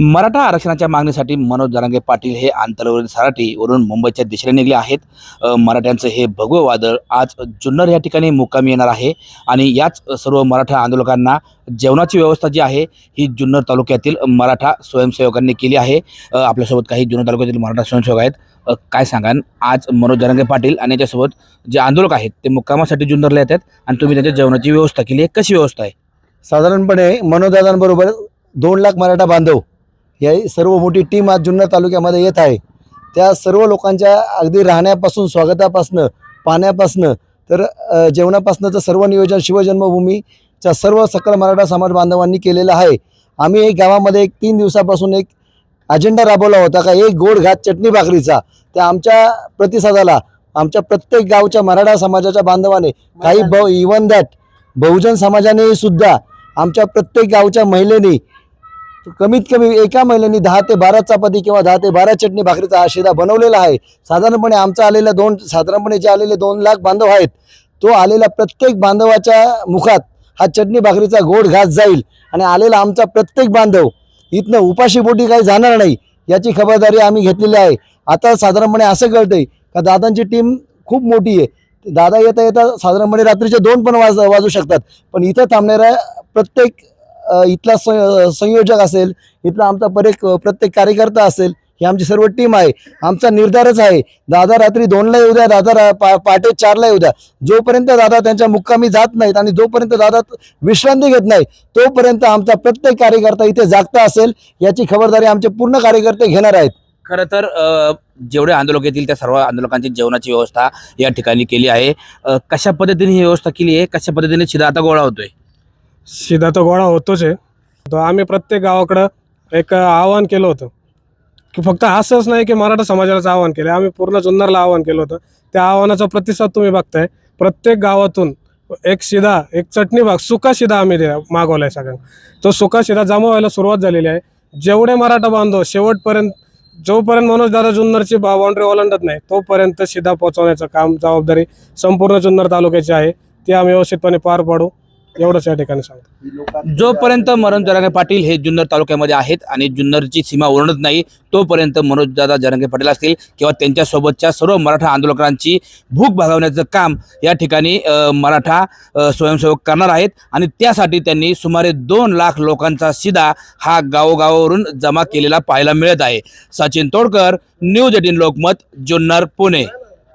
मराठा आरक्षणाच्या मागणीसाठी मनोज जरांगे पाटील हे आंतरवरील सराटीवरून मुंबईच्या दिशेने निघले आहेत। मराठ्यांचं हे भगवं वादळ आज जुन्नर या ठिकाणी मुक्कामी येणार आहे आणि याच सर्व मराठा आंदोलकांना जेवणाची व्यवस्था जी आहे ही जुन्नर तालुक्यातील मराठा स्वयंसेवकांनी केली आहे। आपल्यासोबत काही जुन्नर तालुक्यातील मराठा स्वयंसेवक आहेत। काय सांगाल, आज मनोज जरांगे पाटील आणि त्याच्यासोबत जे आंदोलक आहेत ते मुक्कामासाठी जुन्नरला येतात आणि तुम्ही त्यांच्या जेवणाची व्यवस्था केली आहे, कशी व्यवस्था आहे? साधारणपणे मनोजदादांबरोबर 2 लाख मराठा बांधव या सर्व मोठी टीम आज जुन्नर तालुक्यामध्ये येत आहे। त्या सर्व लोकांच्या अगदी राहण्यापासून, स्वागतापासनं, पाण्यापासनं तर जेवणापासनं तर सर्व नियोजन शिवजन्मभूमीच्या सर्व सकल मराठा समाज बांधवांनी केलेलं आहे। आम्ही एक गावामध्ये 3 दिवसापासून एक अजेंडा राबवला होता का एक गोड घात चटणी भाकरीचा। त्या आमच्या प्रतिसादाला आमच्या प्रत्येक गावच्या मराठा समाजाच्या बांधवाने काही इवन दॅट बहुजन समाजाने सुद्धा आमच्या प्रत्येक गावच्या महिलेनी कमीत कमी एका महिलेनी 10 ते 12 चपाती किंवा 10 ते 12 चटणी भाकरीचा आशिदा बनवलेला आहे। साधारणपणे आमचा आलेला साधारणपणे जे आलेले 2 लाख बांधव आहेत तो आलेला प्रत्येक बांधवाच्या मुखात हा चटणी भाकरीचा गोड घास जाईल आणि आलेला आमचा प्रत्येक बांधव इथनं उपाशीपोटी काही जाणार नाही याची खबरदारी आम्ही घेतलेली आहे। आता साधारणपणे असं कळतंय का दादांची टीम खूप मोठी आहे। दादा येता येता साधारणपणे रात्रीचे 2 पण वाजू शकतात, पण इथं थांबणाऱ्या प्रत्येक इथला संयोजक असेल, इथला आमचा प्रत्येक कार्यकर्ता असेल, ही आमची सर्व टीम आहे। आमचा निर्धारच आहे, दादा रात्री 2ला येऊ द्या, दादा पहाटे 4ला येऊ द्या, जोपर्यंत दादा त्यांच्या मुक्कामी जात नाहीत आणि जोपर्यंत दादा विश्रांती घेत नाही तोपर्यंत आमचा प्रत्येक कार्यकर्ता इथे जागता असेल याची खबरदारी आमचे पूर्ण कार्यकर्ते घेणार आहेत। खरं तर जेवढे आंदोलक येतील त्या सर्व आंदोलकांची जेवणाची व्यवस्था या ठिकाणी केली आहे। कशा पद्धतीने ही व्यवस्था केली आहे, कशा पद्धतीने शिदा आता गोळा होतोय? शिदा तर गोळा होतोच आहे। तो आम्ही प्रत्येक गावाकडं एक आवाहन केलं होतं की फक्त असंच नाही की मराठा समाजालाच आवाहन केलं, आम्ही पूर्ण जुन्नरला आवाहन केलं होतं। त्या आव्हानाचा प्रतिसाद तुम्ही बघताय। प्रत्येक गावातून एक शिदा, एक चटणी भाग, सुका शिदा आम्ही मागवलाय सगळ्यांना। तो सुका शिदा जमा व्हायला सुरुवात झालेली आहे। जेवढे मराठा बांधव शेवटपर्यंत, जोपर्यंत मनोज दादा जुन्नरची बाउंड्री ओलांडत नाही तोपर्यंत शिदा पोहोचवण्याचं काम, जबाबदारी संपूर्ण जुन्नर तालुक्याची आहे। ती आम्ही व्यवस्थितपणे पार पाडू एवढंच या ठिकाणी सांगतो। जोपर्यंत मनोज जरांगे पाटील हे जुन्नर तालुक्यामध्ये आहेत आणि जुन्नरची सीमा ओलांडत नाही तोपर्यंत मनोजदादा जरांगे पाटील असतील किंवा त्यांच्यासोबतच्या सर्व मराठा आंदोलकांची भूक भागवण्याचं काम या ठिकाणी मराठा स्वयंसेवक करणार आहेत आणि त्यासाठी त्यांनी सुमारे 2 लाख लोकांचा शिदा हा गावोगावावरून जमा केलेला पाहायला मिळत आहे। सचिन तोडकर, न्यूज 18 लोकमत, जुन्नर, पुणे।